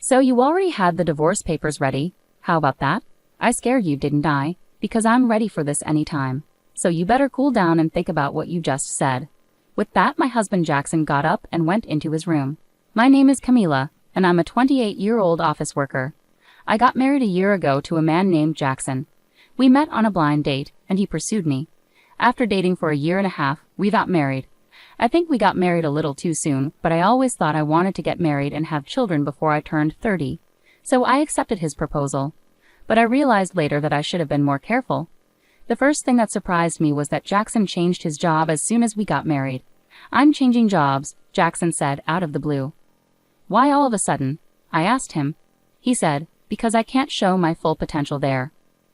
So you already had the divorce papers ready? How about that? I scared you, didn't I? Because I'm ready for this anytime. So you better cool down and think about what you just said. With that, my husband Jackson got up and went into his room. My name is Camila, and I'm a 28-year-old office worker. I got married a year ago to a man named Jackson. We met on a blind date, and he pursued me. After dating for a year and a half, we got married. I think we got married a little too soon, but I always thought I wanted to get married and have children before I turned 30. So I accepted his proposal. But I realized later that I should have been more careful. The first thing that surprised me was that Jackson changed his job as soon as we got married. "I'm changing jobs," Jackson said out of the blue. "Why all of a sudden?" I asked him. He said, "Because I can't show my full potential there."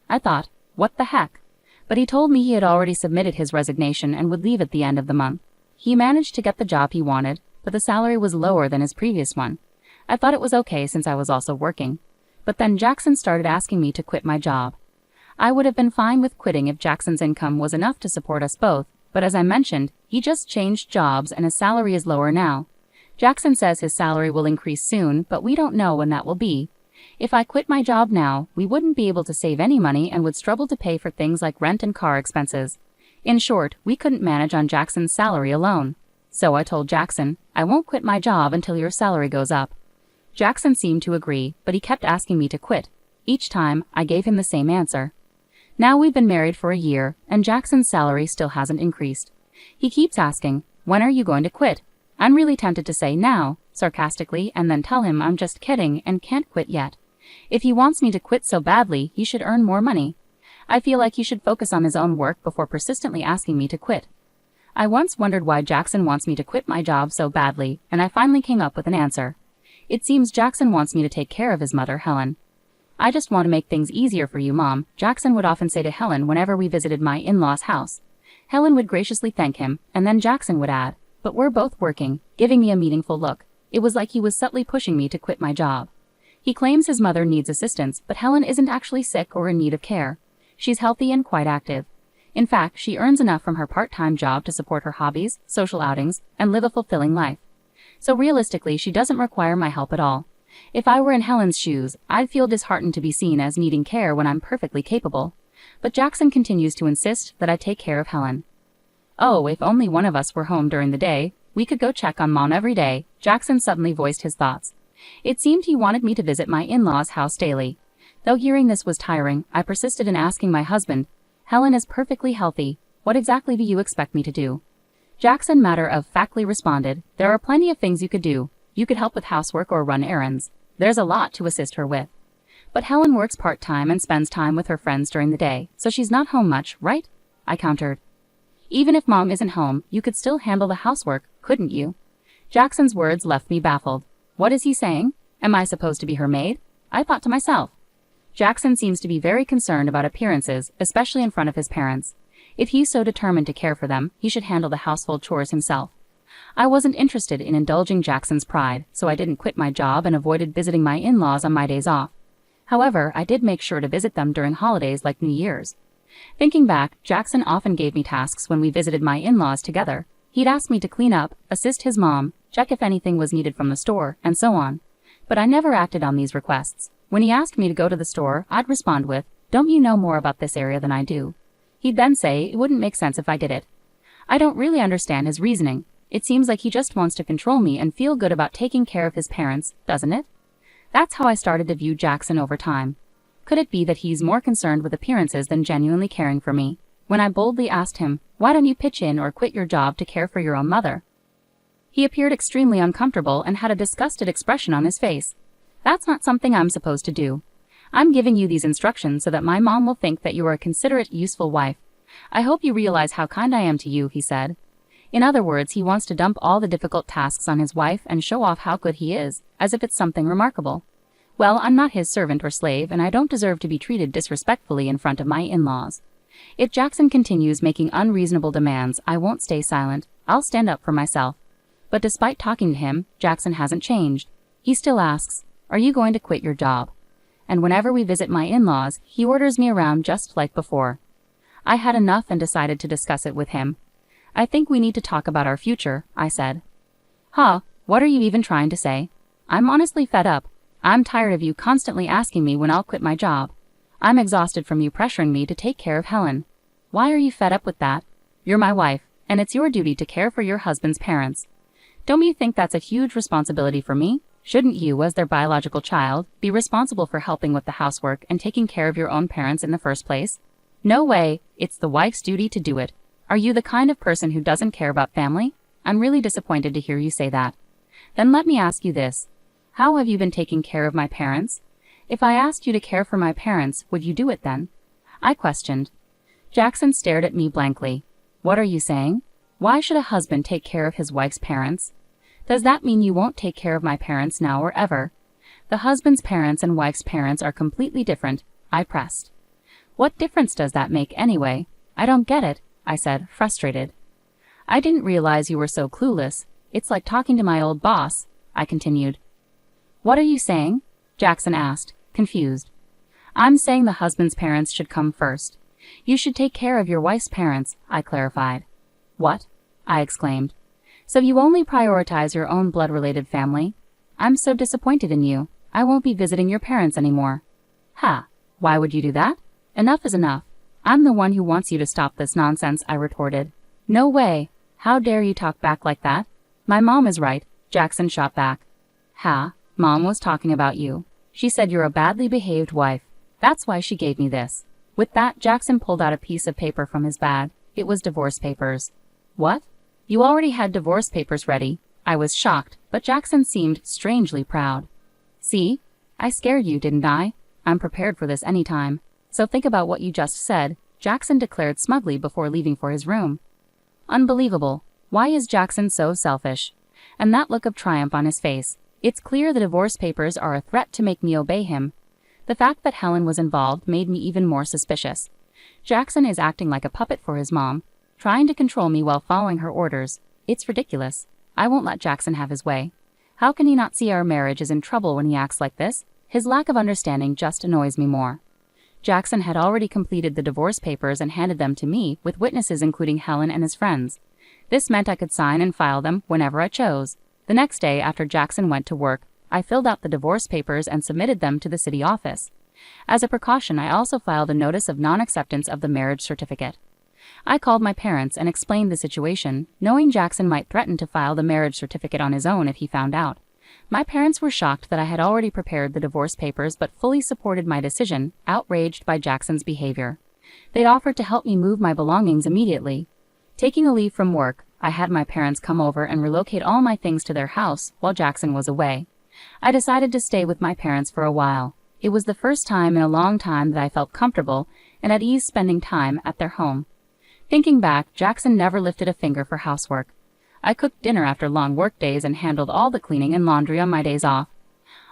I thought, what the heck? But he told me he had already submitted his resignation and would leave at the end of the month. He managed to get the job he wanted, but the salary was lower than his previous one. I thought it was okay since I was also working. But then Jackson started asking me to quit my job. I would have been fine with quitting if Jackson's income was enough to support us both, but as I mentioned, he just changed jobs and his salary is lower now. Jackson says his salary will increase soon, but we don't know when that will be. If I quit my job now, we wouldn't be able to save any money and would struggle to pay for things like rent and car expenses. In short, we couldn't manage on Jackson's salary alone. So I told Jackson, "I won't quit my job until your salary goes up." Jackson seemed to agree, but he kept asking me to quit. Each time, I gave him the same answer. Now we've been married for a year, and Jackson's salary still hasn't increased. He keeps asking, "When are you going to quit?" I'm really tempted to say now, sarcastically, and then tell him I'm just kidding and can't quit yet. If he wants me to quit so badly, he should earn more money. I feel like he should focus on his own work before persistently asking me to quit. I once wondered why Jackson wants me to quit my job so badly, and I finally came up with an answer. It seems Jackson wants me to take care of his mother, Helen. "I just want to make things easier for you, Mom," Jackson would often say to Helen whenever we visited my in-laws' house. Helen would graciously thank him, and then Jackson would add, "But we're both working," giving me a meaningful look. It was like he was subtly pushing me to quit my job. He claims his mother needs assistance, but Helen isn't actually sick or in need of care. She's healthy and quite active. In fact, she earns enough from her part-time job to support her hobbies, social outings, and live a fulfilling life. So realistically, she doesn't require my help at all. If I were in Helen's shoes, I'd feel disheartened to be seen as needing care when I'm perfectly capable. But Jackson continues to insist that I take care of Helen. "Oh, if only one of us were home during the day, we could go check on Mom every day," Jackson suddenly voiced his thoughts. It seemed he wanted me to visit my in-laws' house daily. Though hearing this was tiring, I persisted in asking my husband, "Helen is perfectly healthy. What exactly do you expect me to do?" Jackson matter-of-factly responded, "There are plenty of things you could do. You could help with housework or run errands. There's a lot to assist her with." "But Helen works part-time and spends time with her friends during the day, so she's not home much, right?" I countered. "Even if Mom isn't home, you could still handle the housework, couldn't you?" Jackson's words left me baffled. What is he saying? Am I supposed to be her maid? I thought to myself. Jackson seems to be very concerned about appearances, especially in front of his parents. If he's so determined to care for them, he should handle the household chores himself. I wasn't interested in indulging Jackson's pride, so I didn't quit my job and avoided visiting my in-laws on my days off. However, I did make sure to visit them during holidays like New Year's. Thinking back, Jackson often gave me tasks when we visited my in-laws together. He'd ask me to clean up, assist his mom, check if anything was needed from the store, and so on. But I never acted on these requests. When he asked me to go to the store, I'd respond with, "Don't you know more about this area than I do?" He'd then say it wouldn't make sense if I did it. I don't really understand his reasoning. It seems like he just wants to control me and feel good about taking care of his parents, doesn't it? That's how I started to view Jackson over time. Could it be that he's more concerned with appearances than genuinely caring for me? When I boldly asked him, "Why don't you pitch in or quit your job to care for your own mother?" He appeared extremely uncomfortable and had a disgusted expression on his face. "That's not something I'm supposed to do. I'm giving you these instructions so that my mom will think that you are a considerate, useful wife. I hope you realize how kind I am to you," he said. In other words, he wants to dump all the difficult tasks on his wife and show off how good he is, as if it's something remarkable. Well, I'm not his servant or slave, and I don't deserve to be treated disrespectfully in front of my in-laws. If Jackson continues making unreasonable demands, I won't stay silent. I'll stand up for myself. But despite talking to him, Jackson hasn't changed. He still asks, "Are you going to quit your job?" And whenever we visit my in-laws, he orders me around just like before. I had enough and decided to discuss it with him. "I think we need to talk about our future," I said. "Huh, what are you even trying to say?" "I'm honestly fed up. I'm tired of you constantly asking me when I'll quit my job. I'm exhausted from you pressuring me to take care of Helen. Why are you fed up with that? You're my wife, and it's your duty to care for your husband's parents. Don't you think that's a huge responsibility for me? Shouldn't you, as their biological child, be responsible for helping with the housework and taking care of your own parents in the first place? No way, it's the wife's duty to do it. Are you the kind of person who doesn't care about family? I'm really disappointed to hear you say that. Then let me ask you this. How have you been taking care of my parents? If I asked you to care for my parents, would you do it then? I questioned. Jackson stared at me blankly. What are you saying? Why should a husband take care of his wife's parents? Does that mean you won't take care of my parents now or ever? The husband's parents and wife's parents are completely different, I pressed. What difference does that make anyway? I don't get it, I said, frustrated. I didn't realize you were so clueless. It's like talking to my old boss, I continued. What are you saying? Jackson asked, confused. I'm saying the husband's parents should come first. You should take care of your wife's parents, I clarified. What? I exclaimed. So you only prioritize your own blood-related family? I'm so disappointed in you. I won't be visiting your parents anymore. Ha! Why would you do that? Enough is enough. I'm the one who wants you to stop this nonsense, I retorted. No way. How dare you talk back like that? My mom is right, Jackson shot back. Ha! Mom was talking about you. She said you're a badly behaved wife. That's why she gave me this. With that, Jackson pulled out a piece of paper from his bag. It was divorce papers. What? You already had divorce papers ready. I was shocked, but Jackson seemed strangely proud. See? I scared you, didn't I? I'm prepared for this any time. So think about what you just said, Jackson declared smugly before leaving for his room. Unbelievable. Why is Jackson so selfish? And that look of triumph on his face. It's clear the divorce papers are a threat to make me obey him. The fact that Helen was involved made me even more suspicious. Jackson is acting like a puppet for his mom, trying to control me while following her orders. It's ridiculous. I won't let Jackson have his way. How can he not see our marriage is in trouble when he acts like this? His lack of understanding just annoys me more. Jackson had already completed the divorce papers and handed them to me, with witnesses including Helen and his friends. This meant I could sign and file them whenever I chose. The next day, after Jackson went to work, I filled out the divorce papers and submitted them to the city office. As a precaution, I also filed a notice of non-acceptance of the marriage certificate. I called my parents and explained the situation, knowing Jackson might threaten to file the marriage certificate on his own if he found out. My parents were shocked that I had already prepared the divorce papers but fully supported my decision, outraged by Jackson's behavior. They offered to help me move my belongings immediately. Taking a leave from work, I had my parents come over and relocate all my things to their house while Jackson was away. I decided to stay with my parents for a while. It was the first time in a long time that I felt comfortable and at ease spending time at their home. Thinking back, Jackson never lifted a finger for housework. I cooked dinner after long work days and handled all the cleaning and laundry on my days off.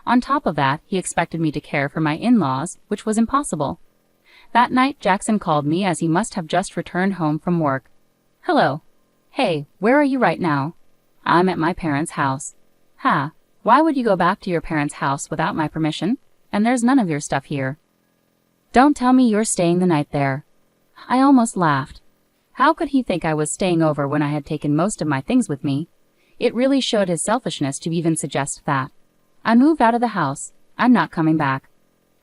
On top of that, he expected me to care for my in-laws, which was impossible. That night, Jackson called me as he must have just returned home from work. Hello. Hey, where are you right now? I'm at my parents' house. Ha, why would you go back to your parents' house without my permission? And there's none of your stuff here. Don't tell me you're staying the night there. I almost laughed. How could he think I was staying over when I had taken most of my things with me? It really showed his selfishness to even suggest that. I moved out of the house. I'm not coming back.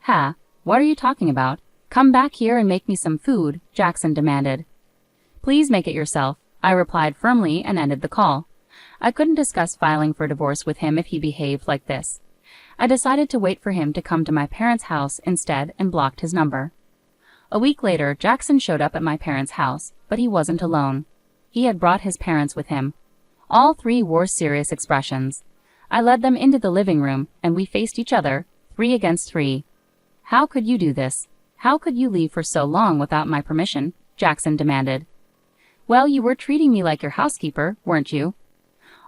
Ha, what are you talking about? Come back here and make me some food, Jackson demanded. Please make it yourself, I replied firmly and ended the call. I couldn't discuss filing for divorce with him if he behaved like this. I decided to wait for him to come to my parents' house instead and blocked his number. A week later, Jackson showed up at my parents' house, but he wasn't alone. He had brought his parents with him. All three wore serious expressions. I led them into the living room, and we faced each other, 3 against 3. How could you do this? How could you leave for so long without my permission? Jackson demanded. Well, you were treating me like your housekeeper, weren't you?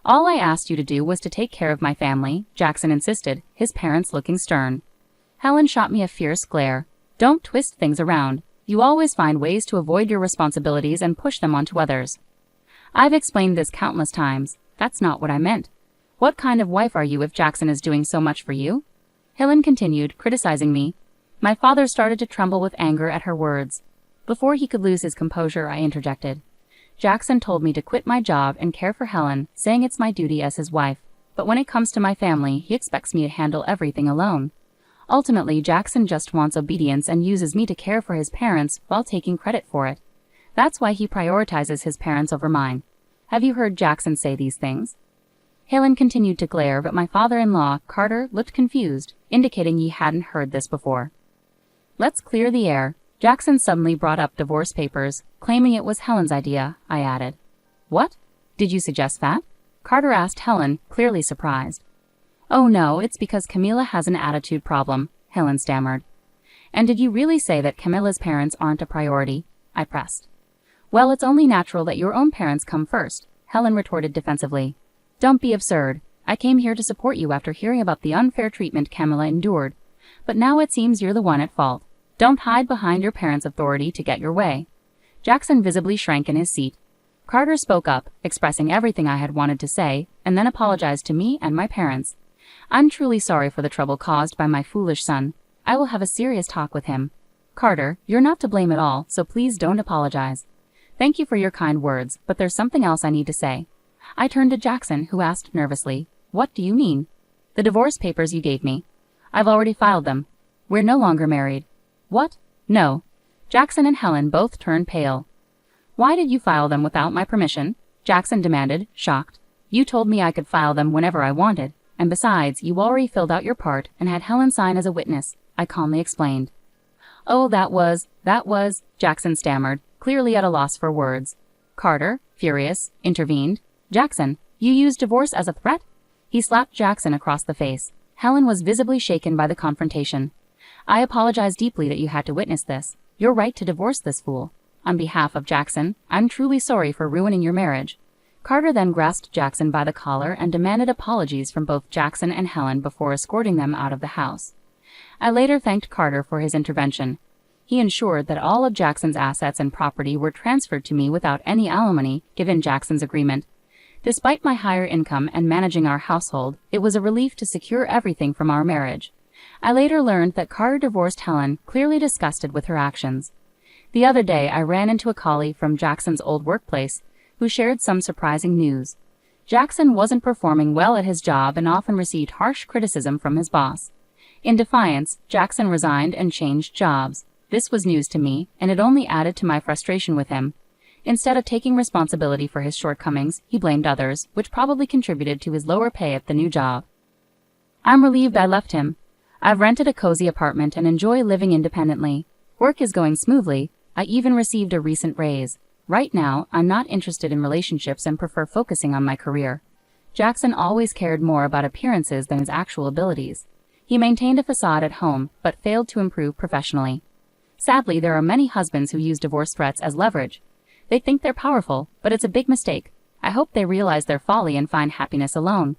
All I asked you to do was to take care of my family, Jackson insisted, his parents looking stern. Helen shot me a fierce glare. Don't twist things around. You always find ways to avoid your responsibilities and push them onto others. I've explained this countless times. That's not what I meant. What kind of wife are you if Jackson is doing so much for you? Helen continued, criticizing me. My father started to tremble with anger at her words. Before he could lose his composure, I interjected. Jackson told me to quit my job and care for Helen, saying it's my duty as his wife. but when it comes to my family, he expects me to handle everything alone. Ultimately, Jackson just wants obedience and uses me to care for his parents while taking credit for it. That's why he prioritizes his parents over mine. Have you heard Jackson say these things?" Helen continued to glare, but my father-in-law, Carter, looked confused, indicating he hadn't heard this before. "Let's clear the air." Jackson suddenly brought up divorce papers, claiming it was Helen's idea, I added. "What? Did you suggest that?" Carter asked Helen, clearly surprised. "Oh no, it's because Camila has an attitude problem," Helen stammered. "And did you really say that Camila's parents aren't a priority?" I pressed. "Well, it's only natural that your own parents come first," Helen retorted defensively. "Don't be absurd. I came here to support you after hearing about the unfair treatment Camila endured. But now it seems you're the one at fault. Don't hide behind your parents' authority to get your way." Jackson visibly shrank in his seat. Carter spoke up, expressing everything I had wanted to say, and then apologized to me and my parents. "I'm truly sorry for the trouble caused by my foolish son. I will have a serious talk with him." "Carter, you're not to blame at all, so please don't apologize." "Thank you for your kind words, but there's something else I need to say." I turned to Jackson, who asked nervously, "What do you mean?" "The divorce papers you gave me. I've already filed them. We're no longer married." "What? No." Jackson and Helen both turned pale. "Why did you file them without my permission?" Jackson demanded, shocked. "You told me I could file them whenever I wanted, and besides, you already filled out your part and had Helen sign as a witness," I calmly explained. "Oh, that was," Jackson stammered, clearly at a loss for words. Carter, furious, intervened. "Jackson, you used divorce as a threat?" He slapped Jackson across the face. Helen was visibly shaken by the confrontation. "I apologize deeply that you had to witness this. You're right to divorce this fool. On behalf of Jackson, I'm truly sorry for ruining your marriage." Carter then grasped Jackson by the collar and demanded apologies from both Jackson and Helen before escorting them out of the house. I later thanked Carter for his intervention. He ensured that all of Jackson's assets and property were transferred to me without any alimony, given Jackson's agreement. Despite my higher income and managing our household, it was a relief to secure everything from our marriage. I later learned that Carter divorced Helen, clearly disgusted with her actions. The other day, I ran into a colleague from Jackson's old workplace, who shared some surprising news. Jackson wasn't performing well at his job and often received harsh criticism from his boss. In defiance, Jackson resigned and changed jobs. This was news to me, and it only added to my frustration with him. Instead of taking responsibility for his shortcomings, he blamed others, which probably contributed to his lower pay at the new job. I'm relieved I left him. I've rented a cozy apartment and enjoy living independently. Work is going smoothly. I even received a recent raise. Right now, I'm not interested in relationships and prefer focusing on my career. Jackson always cared more about appearances than his actual abilities. He maintained a facade at home, but failed to improve professionally. Sadly, there are many husbands who use divorce threats as leverage. They think they're powerful, but it's a big mistake. I hope they realize their folly and find happiness alone.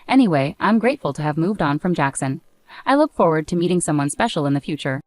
Anyway, I'm grateful to have moved on from Jackson. I look forward to meeting someone special in the future.